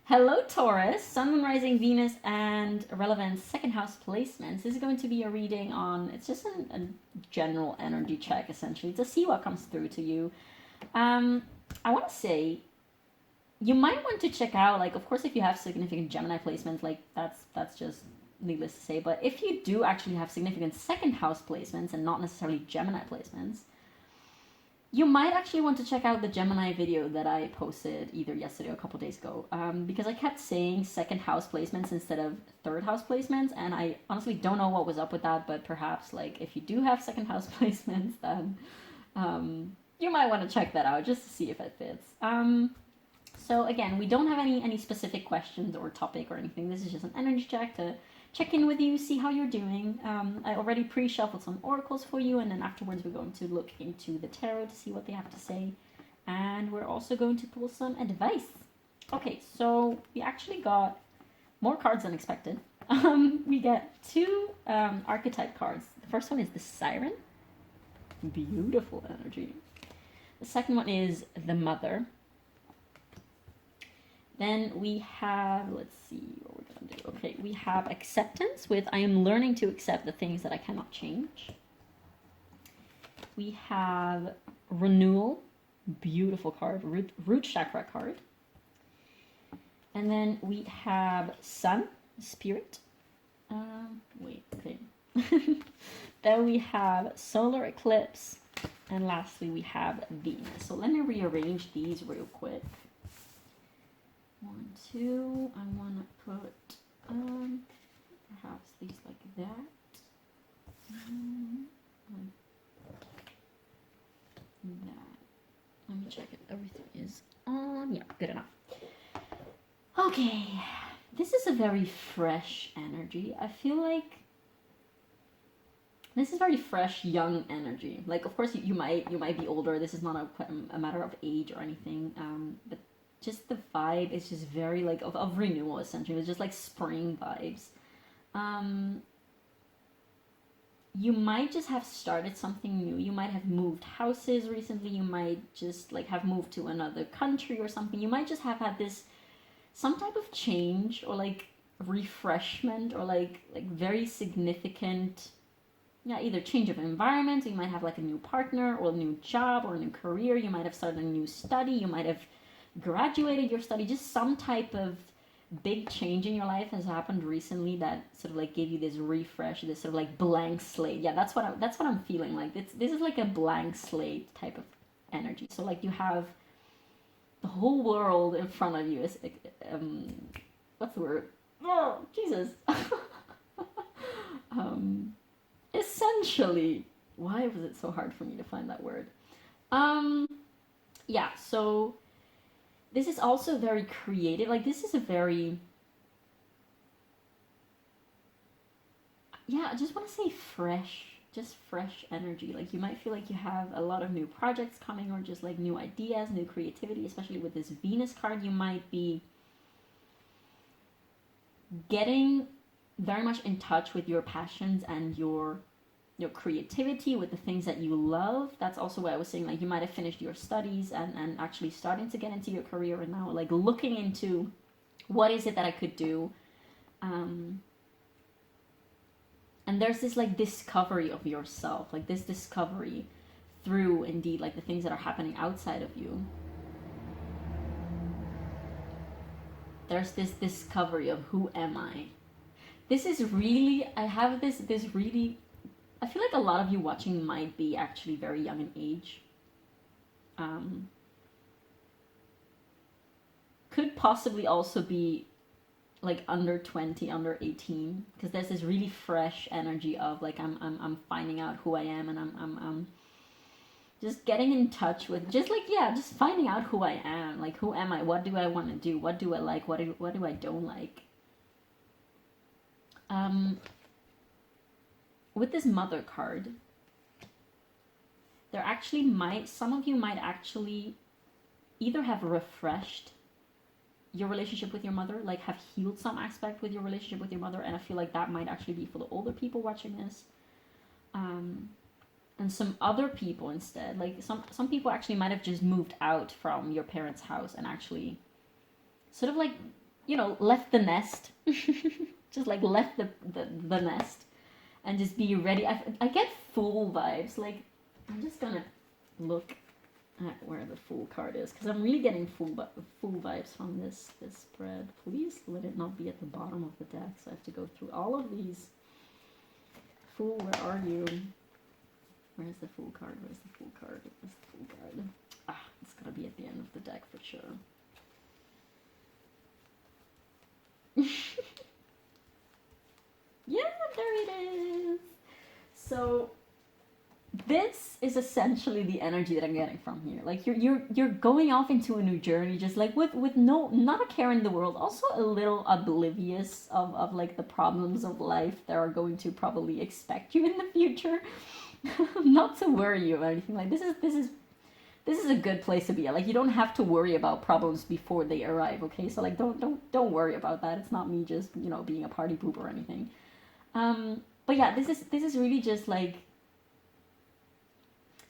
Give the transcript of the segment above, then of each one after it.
Hello, Taurus, Sun, Moon, Rising, Venus, and relevant second house placements. This is going to be a reading on, it's just a general energy check, essentially, to see what comes through to you. I want to say, you might want to check out, like, of course, if you have significant Gemini placements, like, that's just needless to say. But if you do actually have significant second house placements and not necessarily Gemini placements, you might actually want to check out the Gemini video that I posted either yesterday or a couple days ago, because I kept saying second house placements instead of third house placements, and I honestly don't know what was up with that, but perhaps, like, if you do have second house placements, then you might want to check that out just to see if it fits. So again, we don't have any specific questions or topic or anything. This is just an energy check to check in with you, see how you're doing. I already pre-shuffled some oracles for you, and then afterwards we're going to look into the tarot to see what they have to say. And we're also going to pull some advice. Okay, so we actually got more cards than expected. We get two archetype cards. The first one is the Siren. Beautiful energy. The second one is the Mother. Then we have, let's see what we're going to do. Okay, we have Acceptance with I am learning to accept the things that I cannot change. We have Renewal, beautiful card, root chakra card. And then we have Sun, Spirit. Okay. Then we have Solar Eclipse. And lastly, we have Venus. So let me rearrange these real quick. 1, 2, I want to put perhaps these like that. That. Let me check if everything is on. Yeah, good enough. Okay, this is a very fresh energy. I feel like this is very fresh, young energy. Like, of course, you might be older. This is not a matter of age or anything. But just the vibe is just very like of renewal, essentially. It's just like spring vibes. You might just have started something new. You might have moved houses recently. You might just like have moved to another country or something. You might just have had this some type of change or like refreshment or like very significant, yeah, either change of environment. You might have like a new partner or a new job or a new career. You might have started a new study. You might have graduated your study. Just some type of big change in your life has happened recently that sort of like gave you this refresh, this sort of like blank slate. Yeah, that's what I'm feeling like. This is like a blank slate type of energy. So like you have the whole world in front of you. Is what's the word? Oh, Jesus. Essentially, why was it so hard for me to find that word? Yeah, so this is also very creative. Like, this is a very, yeah, I just want to say fresh, just fresh energy. Like, you might feel like you have a lot of new projects coming or just like new ideas, new creativity, especially with this Venus card. You might be getting very much in touch with your passions and your creativity, with the things that you love. That's also what I was saying, like you might have finished your studies and actually starting to get into your career, and now like looking into what is it that I could do, and there's this like discovery of yourself, like this discovery through indeed like the things that are happening outside of you. There's this discovery of who am I. This is really, I have this really, I feel like a lot of you watching might be actually very young in age. Could possibly also be like under 20, under 18, because there's this really fresh energy of like I'm finding out who I am, and I'm just getting in touch with just like, yeah, just finding out who I am. Like, who am I? What do I want to do? What do I like? What do I don't like? With this Mother card, there actually some of you might actually either have refreshed your relationship with your mother, like have healed some aspect with your relationship with your mother, and I feel like that might actually be for the older people watching this. And some other people instead, like some people actually might have just moved out from your parents' house and actually sort of like left the nest, just like left the nest, and just be ready. I get Fool vibes. Like, I'm just gonna look at where the Fool card is, because I'm really getting Fool vibes from this spread. Please let it not be at the bottom of the deck, so I have to go through all of these. Fool, where are you? Where's the Fool card? Where's the Fool card? Where's the Fool card? Ah, it's gonna be at the end of the deck for sure. Yeah, there it is. So this is essentially the energy that I'm getting from here. Like, you're going off into a new journey, just like with not a care in the world, also a little oblivious of like the problems of life that are going to probably expect you in the future. Not to worry you or anything. Like, this is a good place to be. Like, you don't have to worry about problems before they arrive, okay? So like, don't worry about that. It's not me just, being a party pooper or anything. But yeah, this is really just like,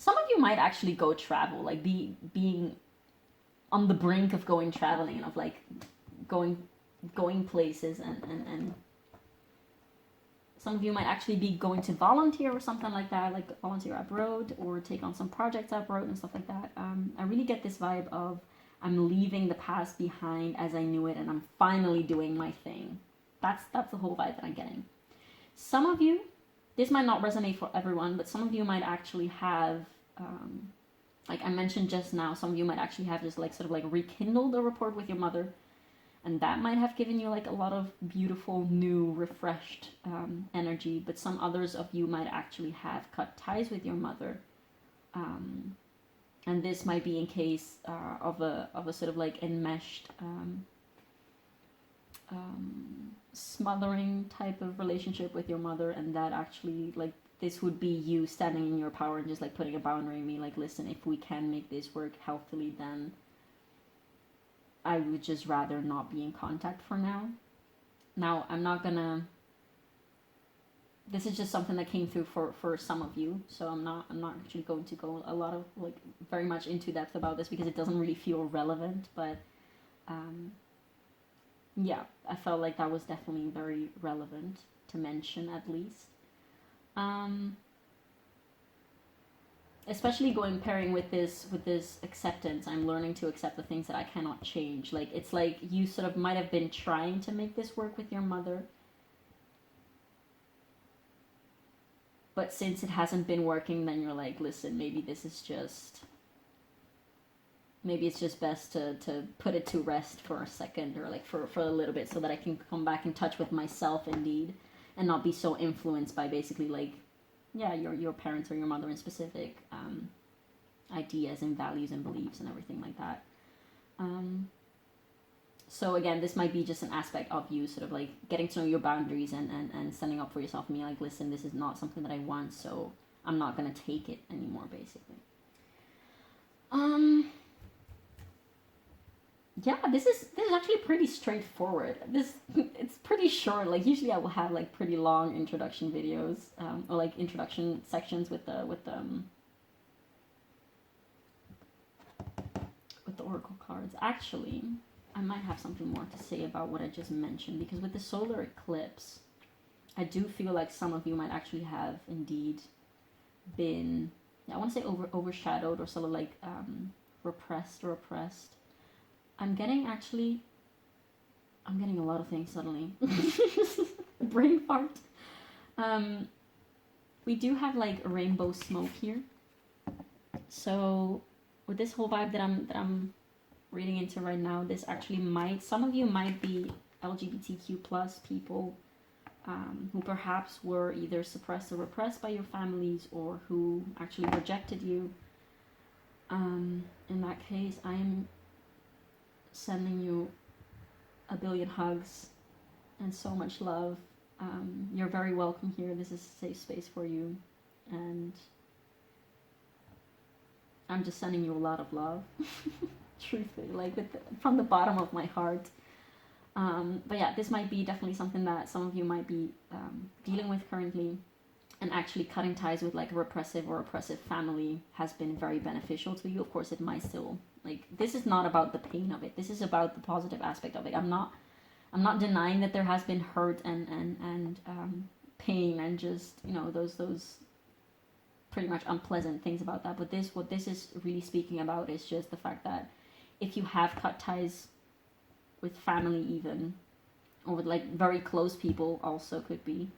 some of you might actually go travel, like being on the brink of going traveling and of like going places, and some of you might actually be going to volunteer or something like that, like volunteer abroad or take on some projects abroad and stuff like that. I really get this vibe of, I'm leaving the past behind as I knew it, and I'm finally doing my thing. That's the whole vibe that I'm getting. Some of you, this might not resonate for everyone, but some of you might actually have, like I mentioned just now, some of you might actually have just like sort of like rekindled a rapport with your mother, and that might have given you like a lot of beautiful, new, refreshed energy. But some others of you might actually have cut ties with your mother, and this might be in case of a sort of like enmeshed, smothering type of relationship with your mother, and that actually, like, this would be you standing in your power and just like putting a boundary in me, like, listen, if we can make this work healthily, then I would just rather not be in contact for now. Now, I'm not gonna, this is just something that came through for some of you, so I'm not actually going to go a lot of like very much into depth about this, because it doesn't really feel relevant. But yeah, I felt like that was definitely very relevant to mention, at least. Especially pairing with this acceptance. I'm learning to accept the things that I cannot change. Like, it's like you sort of might have been trying to make this work with your mother, but since it hasn't been working, then you're like, listen, maybe it's just best to put it to rest for a second, or like for a little bit, so that I can come back in touch with myself indeed, and not be so influenced by basically like, yeah, your parents or your mother in specific ideas and values and beliefs and everything like that. So again, this might be just an aspect of you sort of like getting to know your boundaries and standing up for yourself and being like, listen, this is not something that I want, so I'm not going to take it anymore, basically. Yeah, this is actually pretty straightforward. It's pretty short. Like, usually I will have like pretty long introduction videos, or like introduction sections with the oracle cards. Actually, I might have something more to say about what I just mentioned, because with the solar eclipse, I do feel like some of you might actually have indeed been, I want to say overshadowed, or sort of like repressed or oppressed. I'm getting a lot of things suddenly. Brain fart. We do have like rainbow smoke here. So with this whole vibe that I'm reading into right now, this actually some of you might be LGBTQ plus people, who perhaps were either suppressed or repressed by your families, or who actually rejected you. In that case, I'm sending you a billion hugs and so much love. You're very welcome here. This is a safe space for you, and I'm just sending you a lot of love. Truthfully, like from the bottom of my heart. But yeah, this might be definitely something that some of you might be dealing with currently, and actually cutting ties with like a repressive or oppressive family has been very beneficial to you. Of course, it might still, like, this is not about the pain of it. This is about the positive aspect of it. I'm not I'm not denying that there has been hurt and pain and just, you know, those pretty much unpleasant things about that. But what this is really speaking about is just the fact that if you have cut ties with family even, or with like very close people also could be,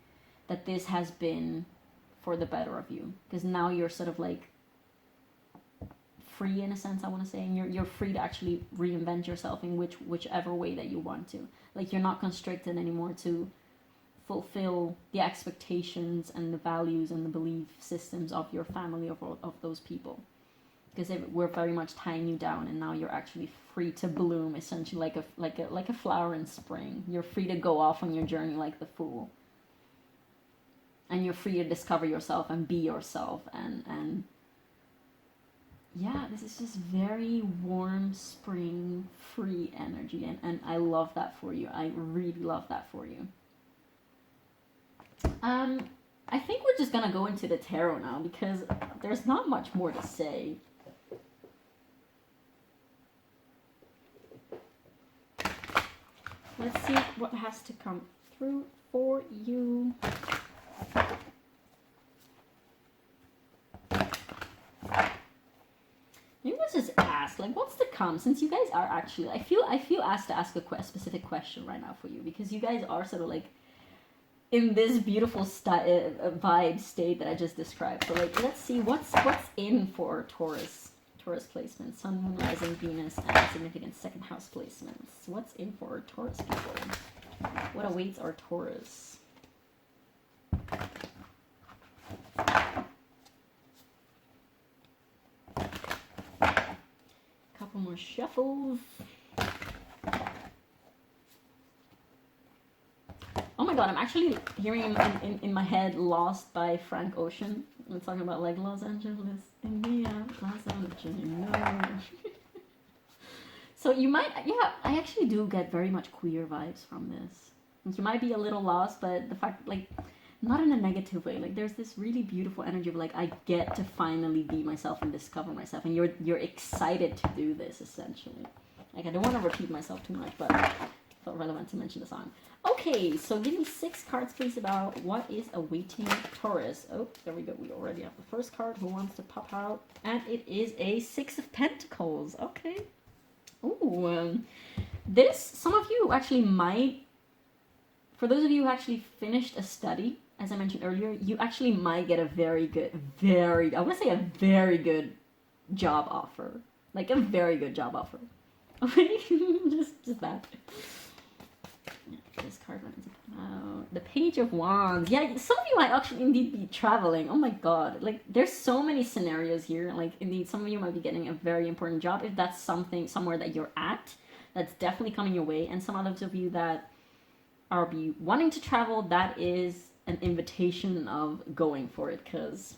that this has been for the better of you. Because now you're sort of like free in a sense, I want to say, and you're free to actually reinvent yourself in whichever way that you want to. Like you're not constricted anymore to fulfill the expectations and the values and the belief systems of your family, of those people, because they were very much tying you down, and now you're actually free to bloom, essentially like a flower in spring. You're free to go off on your journey like the fool, and you're free to discover yourself and be yourself, and yeah, this is just very warm spring free energy, and I love that for you. I really love that for you. I think we're just gonna go into the tarot now, because there's not much more to say. Let's see what has to come through for you. Maybe let's just ask, like, what's to come? Since you guys are actually, I feel asked to ask a specific question right now for you, because you guys are sort of like in this beautiful vibe state that I just described. So like, let's see what's in for Taurus placements, Sun, Moon, Rising, Venus, and significant second house placements. What's in for Taurus people? What awaits our Taurus? Couple more shuffles. Oh my god, I'm actually hearing in my head Lost by Frank Ocean. I'm talking about like Los Angeles, India, Los Angeles, no. So you might, yeah, I actually do get very much queer vibes from this. And you might be a little lost, but the fact, like, not in a negative way. Like, there's this really beautiful energy of like, I get to finally be myself and discover myself, and you're excited to do this, essentially. Like, I don't want to repeat myself too much, but I felt relevant to mention the song. Okay, so give me 6 cards, please, about what is awaiting Taurus. Oh, there we go. We already have the first card. Who wants to pop out? And it is a 6 of Pentacles. Okay. Ooh, this, some of you actually might, for those of you who actually finished a study, as I mentioned earlier, you actually might get a very good job offer. Like a very good job offer. Okay, just that. This card went into the Page of Wands. Yeah, some of you might actually indeed be traveling. Oh my god, like there's so many scenarios here. Like indeed, some of you might be getting a very important job if that's somewhere that you're at. That's definitely coming your way. And some others of you that are wanting to travel, that is an invitation of going for it, because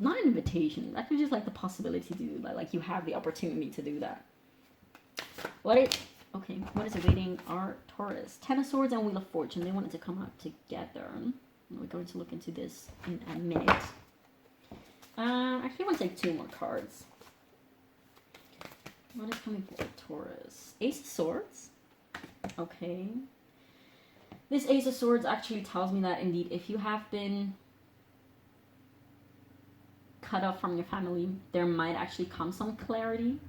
not an invitation, actually just like the possibility to do that. Like you have the opportunity to do that. What is awaiting our Taurus? 10 of Swords and Wheel of Fortune. They wanted to come out together. We're going to look into this in a minute. Actually, I want to take 2 more cards. What is coming for Taurus? Ace of Swords. Okay. This Ace of Swords actually tells me that indeed, if you have been cut off from your family, there might actually come some clarity.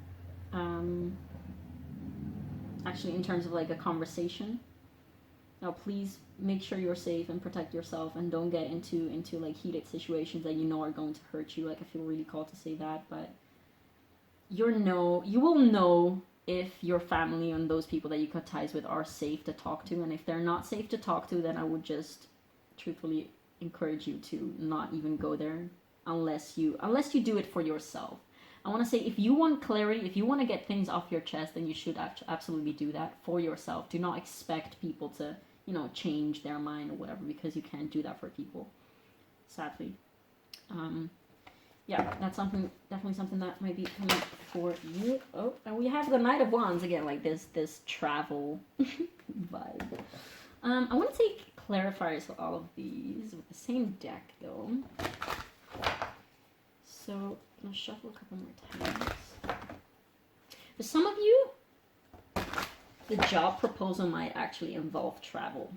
Actually, in terms of like a conversation. Now, please make sure you're safe and protect yourself, and don't get into like heated situations that you know are going to hurt you. Like, I feel really called to say that, but you will know if your family and those people that you cut ties with are safe to talk to, and if they're not safe to talk to, then I would just truthfully encourage you to not even go there unless you do it for yourself. I want to say, if you want clarity, if you want to get things off your chest, then you should absolutely do that for yourself. Do not expect people to, change their mind or whatever, because you can't do that for people, sadly. Yeah, that's definitely something that might be coming for you. Oh, and we have the Knight of Wands again, like this travel vibe. I want to take clarifiers for all of these with the same deck, though. So I'll shuffle a couple more times. For some of you, the job proposal might actually involve travel.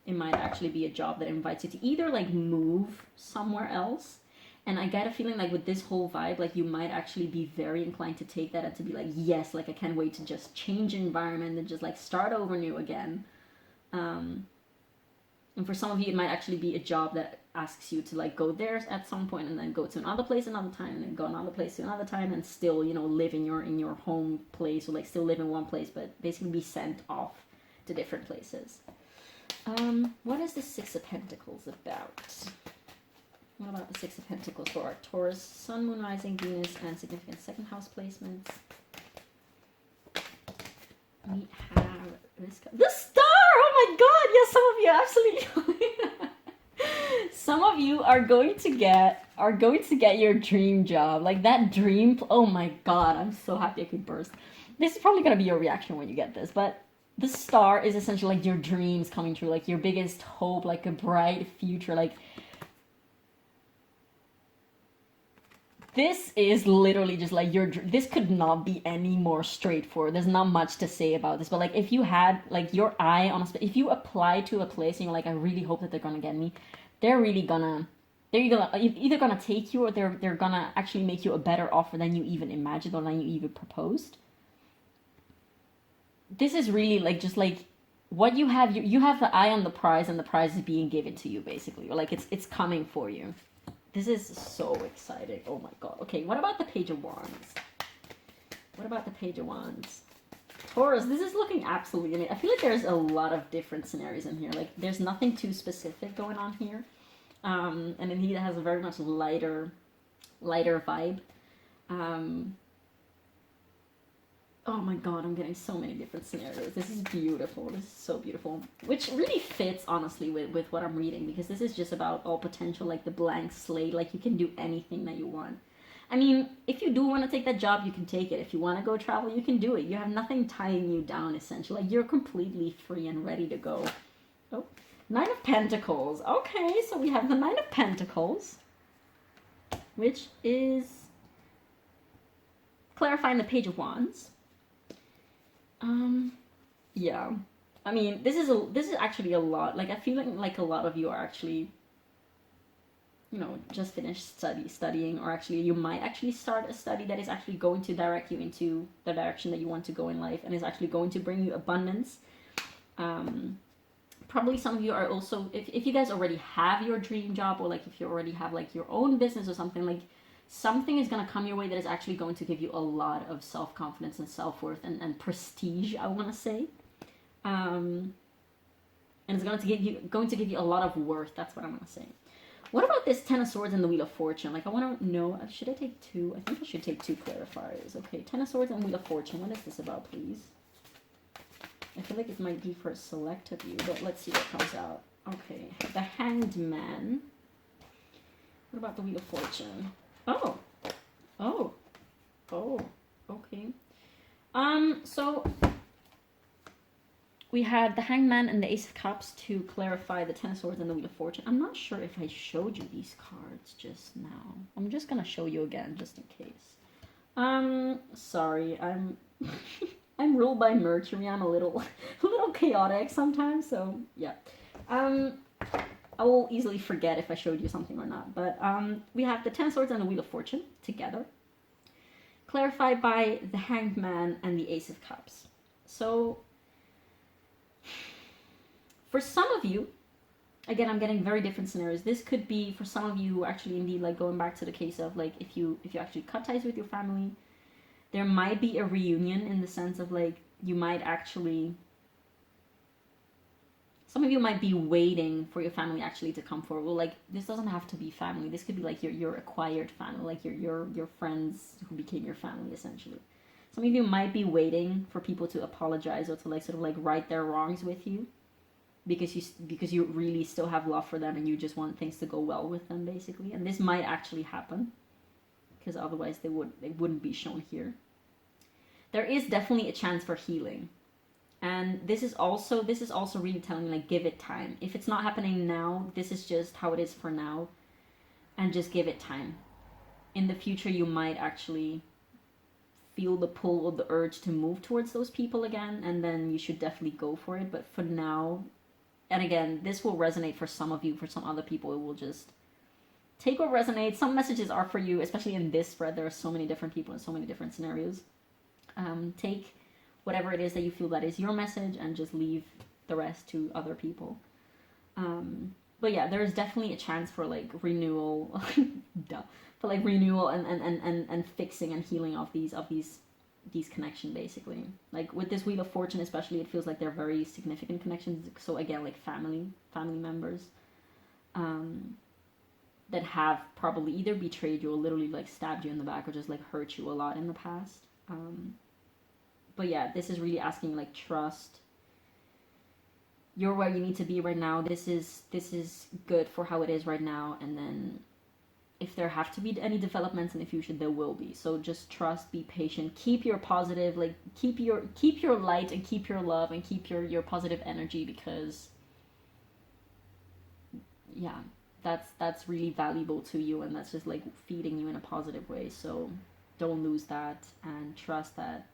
It might actually be a job that invites you to either like move somewhere else. And I get a feeling like with this whole vibe, like you might actually be very inclined to take that and to be like, yes, like I can't wait to just change environment and just like start over new again. And for some of you, it might actually be a job that asks you to like go there at some point and then go to another place another time and then go another place to another time and still, you know, live in your home place, or like still live in one place, but basically be sent off to different places. What is the Six of Pentacles about? What about the Six of Pentacles for our Taurus, Sun, Moon, Rising, Venus, and significant second house placements? We have this, the Star! Oh my god! Yes, some of you absolutely. Some of you are going to get your dream job, like that dream. Oh my god! I'm so happy I could burst. This is probably gonna be your reaction when you get this, but the Star is essentially like your dreams coming true, like your biggest hope, like a bright future, like. This is literally just like this could not be any more straightforward. There's not much to say about this, but like if you had like your eye on if you apply to a place and you're like, I really hope that they're gonna get me, they're either gonna take you, or they're gonna actually make you a better offer than you even imagined or than you even proposed. This is really like just like what you have. You have the eye on the prize, and the prize is being given to you basically, or like it's coming for you. This is so exciting. Oh my god. Okay, what about the Page of Wands? What about the Page of Wands? Taurus, this is looking absolutely amazing. I feel like there's a lot of different scenarios in here. Like, there's nothing too specific going on here. And indeed, it has a very much lighter vibe. Oh my god, I'm getting so many different scenarios. This is beautiful. This is so beautiful. Which really fits, honestly, with what I'm reading. Because this is just about all potential, like the blank slate. Like, you can do anything that you want. I mean, if you do want to take that job, you can take it. If you want to go travel, you can do it. You have nothing tying you down, essentially. Like, you're completely free and ready to go. Oh, Nine of Pentacles. Okay, so we have the Nine of Pentacles. Which is clarifying the Page of Wands. Yeah, I mean, this is actually a lot. Like, I feel like a lot of you are actually, you know, just finished studying, or actually you might actually start a study that is actually going to direct you into the direction that you want to go in life, and is actually going to bring you abundance. Probably some of you are also, if you guys already have your dream job, or like if you already have like your own business or something, like something is going to come your way that is actually going to give you a lot of self-confidence and self-worth and prestige, I want to say. And it's going to give you a lot of worth. That's what I'm going to say. What about this Ten of Swords and the Wheel of Fortune? Like, I want to know, should I take two? I think I should take two clarifiers. Okay, Ten of Swords and Wheel of Fortune. What is this about, please? I feel like it might be for a select of you, but let's see what comes out. Okay, the Hanged Man. What about the Wheel of Fortune? Oh, okay. So we had the Hangman and the Ace of Cups to clarify the Ten of Swords and the Wheel of Fortune. I'm not sure if I showed you these cards just now. I'm just gonna show you again, just in case. Sorry, I'm I'm ruled by Mercury. I'm a little chaotic sometimes, so yeah. I will easily forget if I showed you something or not. But we have the Ten of Swords and the Wheel of Fortune together, clarified by the Hanged Man and the Ace of Cups. So, for some of you, again, I'm getting very different scenarios. This could be for some of you who actually indeed, like, going back to the case of, like, if you actually cut ties with your family, there might be a reunion in the sense of, like, you might actually... Some of you might be waiting for your family actually to come forward. Well, like, this doesn't have to be family. This could be like your acquired family, like your friends who became your family, essentially. Some of you might be waiting for people to apologize or to like sort of like right their wrongs with you, because you really still have love for them and you just want things to go well with them, basically. And this might actually happen, because otherwise they wouldn't be shown here. There is definitely a chance for healing. And this is also really telling me, like, give it time. If it's not happening now, this is just how it is for now. And just give it time. In the future, you might actually feel the pull or the urge to move towards those people again, and then you should definitely go for it. But for now, and again, this will resonate for some of you, for some other people, it will just take what resonates. Some messages are for you, especially in this spread. There are so many different people in so many different scenarios. Take whatever it is that you feel that is your message and just leave the rest to other people. But yeah, there is definitely a chance for like renewal, for like renewal and fixing and healing of these connections, basically. Like with this Wheel of Fortune especially, it feels like they're very significant connections. So again, like family members that have probably either betrayed you or literally like stabbed you in the back or just like hurt you a lot in the past. But yeah, this is really asking like trust. You're where you need to be right now. This is good for how it is right now, and then if there have to be any developments in the future, there will be. So just trust, be patient, keep your positive, like keep your light and keep your love and keep your positive energy, because yeah, that's really valuable to you, and that's just like feeding you in a positive way. So don't lose that, and trust that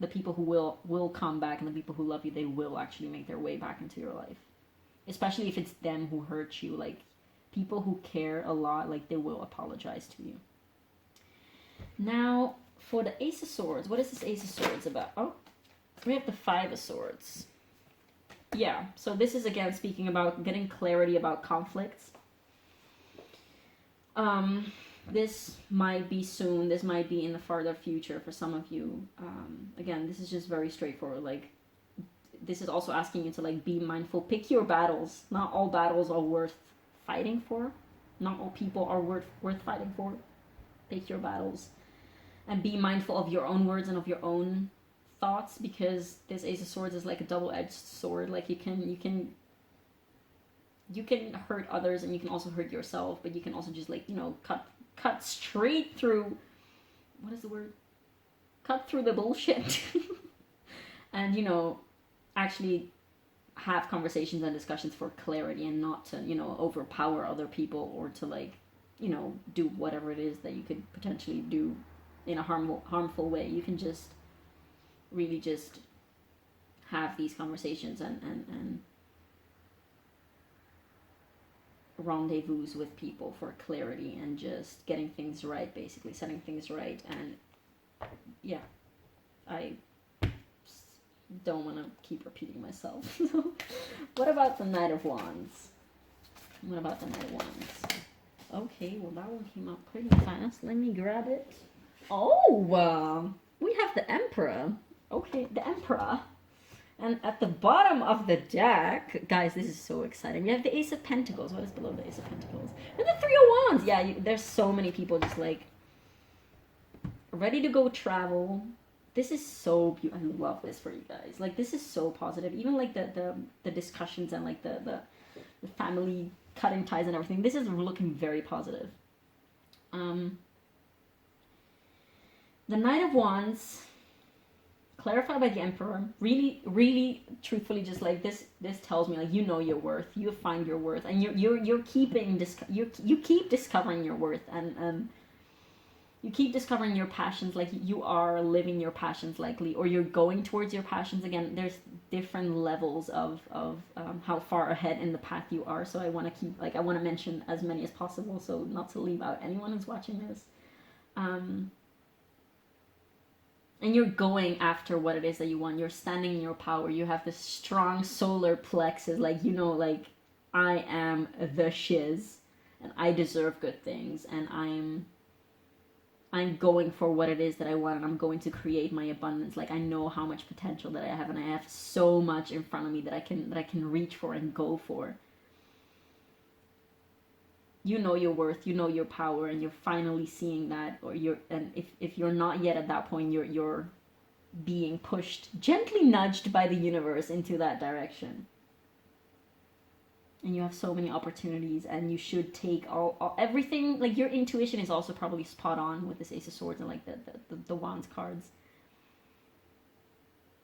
the people who will come back and the people who love you, they will actually make their way back into your life. Especially if it's them who hurt you. Like, people who care a lot, like, they will apologize to you. Now, for the Ace of Swords, what is this Ace of Swords about? Oh, we have the Five of Swords. Yeah, so this is again speaking about getting clarity about conflicts. This might be soon, this might be in the farther future for some of you. Again, this is just very straightforward. Like, this is also asking you to like be mindful, pick your battles. Not all battles are worth fighting for. Not all people are worth fighting for. Pick your battles. And be mindful of your own words and of your own thoughts, because this Ace of Swords is like a double-edged sword. Like, you can hurt others and you can also hurt yourself, but you can also just like, you know, cut straight through, what is the word? Cut through the bullshit. And, you know, actually have conversations and discussions for clarity, and not to, you know, overpower other people or to like, you know, do whatever it is that you could potentially do in a harmful way. You can just really just have these conversations and rendezvous with people for clarity and just getting things right, basically setting things right. And yeah, I don't want to keep repeating myself. What about the Knight of Wands? What about the Knight of Wands? Okay, well that one came up pretty fast. Let me grab it. Oh, we have the Emperor. Okay, the Emperor. And at the bottom of the deck, guys, this is so exciting. We have the Ace of Pentacles. What is below the Ace of Pentacles? And the Three of Wands. Yeah, there's so many people just like ready to go travel. This is so beautiful. I love this for you guys. Like, this is so positive. Even like the discussions and like the family cutting ties and everything. This is looking very positive. The Knight of Wands, clarified by the Emperor, really truthfully, just like this tells me like, you know your worth, you find your worth, and you keep discovering your worth, and you keep discovering your passions. Like, you are living your passions likely, or you're going towards your passions. Again, there's different levels of how far ahead in the path you are. So I want to mention as many as possible, so not to leave out anyone who's watching this. And you're going after what it is that you want. You're standing in your power. You have this strong solar plexus. Like, you know, like, I am the shiz, and I deserve good things, and I'm going for what it is that I want, and I'm going to create my abundance. Like, I know how much potential that I have, and I have so much in front of me that I can reach for and go for. You know your worth, you know your power, and you're finally seeing that. And if you're not yet at that point, you're being pushed, gently nudged by the universe into that direction. And you have so many opportunities, and you should take everything. Like, your intuition is also probably spot on with this Ace of Swords and like the Wands cards.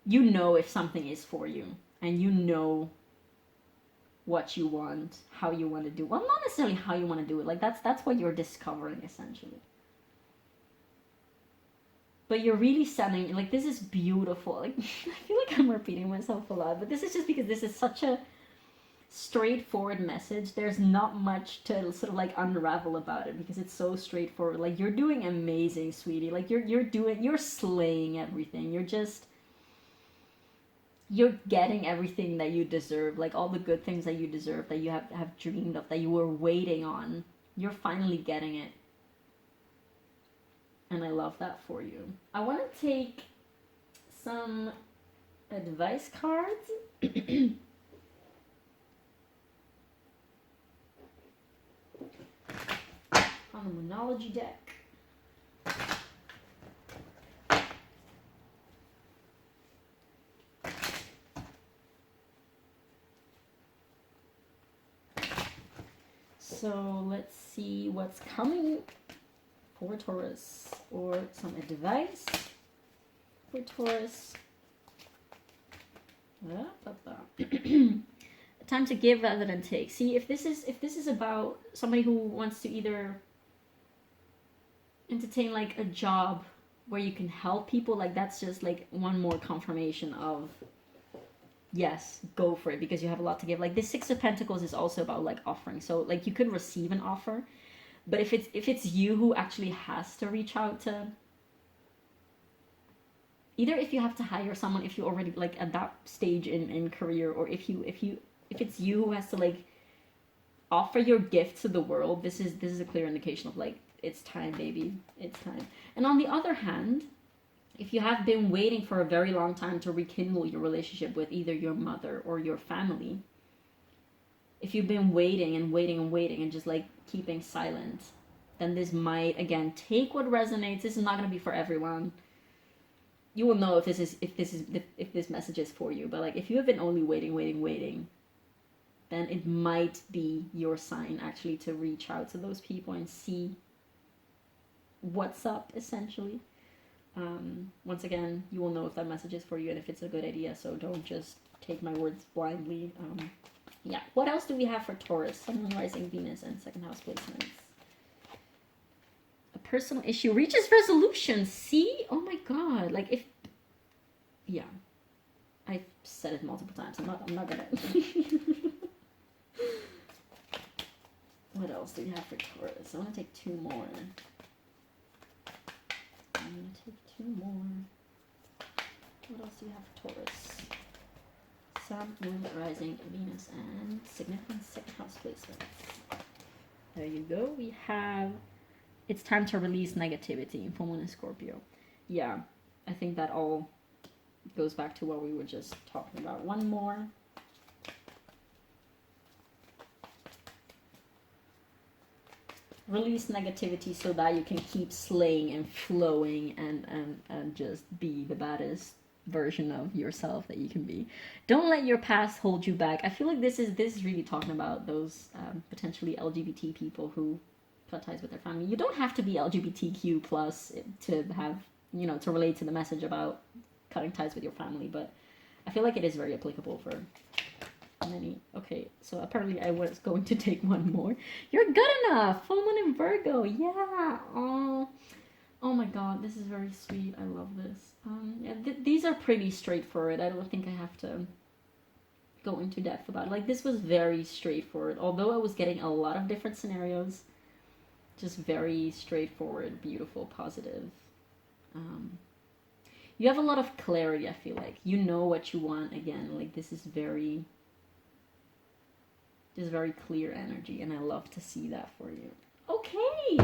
You know if something is for you, and you know what you want, how you want to do. Well, not necessarily how you want to do it. Like, that's what you're discovering, essentially. but you're really sending, like, this is beautiful. Like, I feel like I'm repeating myself a lot, but this is just because this is such a straightforward message. There's not much to sort of like unravel about it because it's so straightforward. Like, you're doing amazing, sweetie. Like, you're slaying everything. You're getting everything that you deserve, like all the good things that you deserve, that you have dreamed of, that you were waiting on. You're finally getting it. And I love that for you. I want to take some advice cards. On the Monology deck. So let's see what's coming for Taurus, or some advice for Taurus. Time to give rather than take. See, if this is about somebody who wants to either entertain like a job where you can help people, like that's just like one more confirmation of yes, go for it, because you have a lot to give. Like this Six of Pentacles is also about like offering. So like you could receive an offer, but if it's you who actually has to reach out to, either if you have to hire someone, if you already like at that stage in career, or if it's you who has to like offer your gift to the world, this is a clear indication of like, it's time, baby, it's time. And on the other hand, if you have been waiting for a very long time to rekindle your relationship with either your mother or your family, if you've been waiting and waiting and waiting and just like keeping silent, then this might, again, take what resonates. This is not going to be for everyone. You will know if this message is for you. But like, if you have been only waiting, then it might be your sign actually to reach out to those people and see what's up, essentially. Once again, you will know if that message is for you and if it's a good idea, so don't just take my words blindly. Yeah, what else do we have for Taurus? Sun, Moon, Rising, Venus, and second house placements. A personal issue reaches resolution. See? Oh my god. Like if... Yeah. I've said it multiple times. I'm not gonna... What else do we have for Taurus? I want to take two more. I'm going to take two more. What else do we have for Taurus? Sun, Moon, Rising, Venus, and significant second house placements. There you go. We have... It's time to release negativity. Full Moon in Scorpio. Yeah, I think that all goes back to what we were just talking about. One more. Release negativity so that you can keep slaying and flowing and just be the baddest version of yourself that you can be. Don't let your past hold you back. I feel like this is really talking about those potentially LGBT people who cut ties with their family. You don't have to be LGBTQ plus to have, you know, to relate to the message about cutting ties with your family, but I feel like it is very applicable for many. Okay, so apparently I was going to take one more. You're good enough. Full Moon in Virgo. Yeah. Oh my god, this is very sweet. I love this. Yeah, these are pretty straightforward. I don't think I have to go into depth about it. Like, this was very straightforward, although I was getting a lot of different scenarios. Just very straightforward, beautiful, positive. You have a lot of clarity, I feel like. You know what you want. Again, like, this is very clear energy, and I love to see that for you. Okay,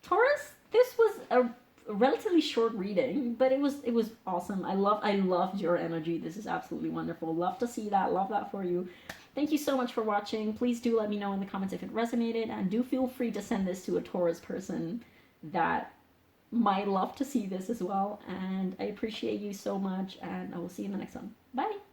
Taurus, this was a relatively short reading, but it was awesome. I loved your energy. This is absolutely wonderful. Love to see that. Love that for you. Thank you so much for watching. Please do let me know in the comments if it resonated, and do feel free to send this to a Taurus person that might love to see this as well. And I appreciate you so much, and I will see you in the next one. Bye.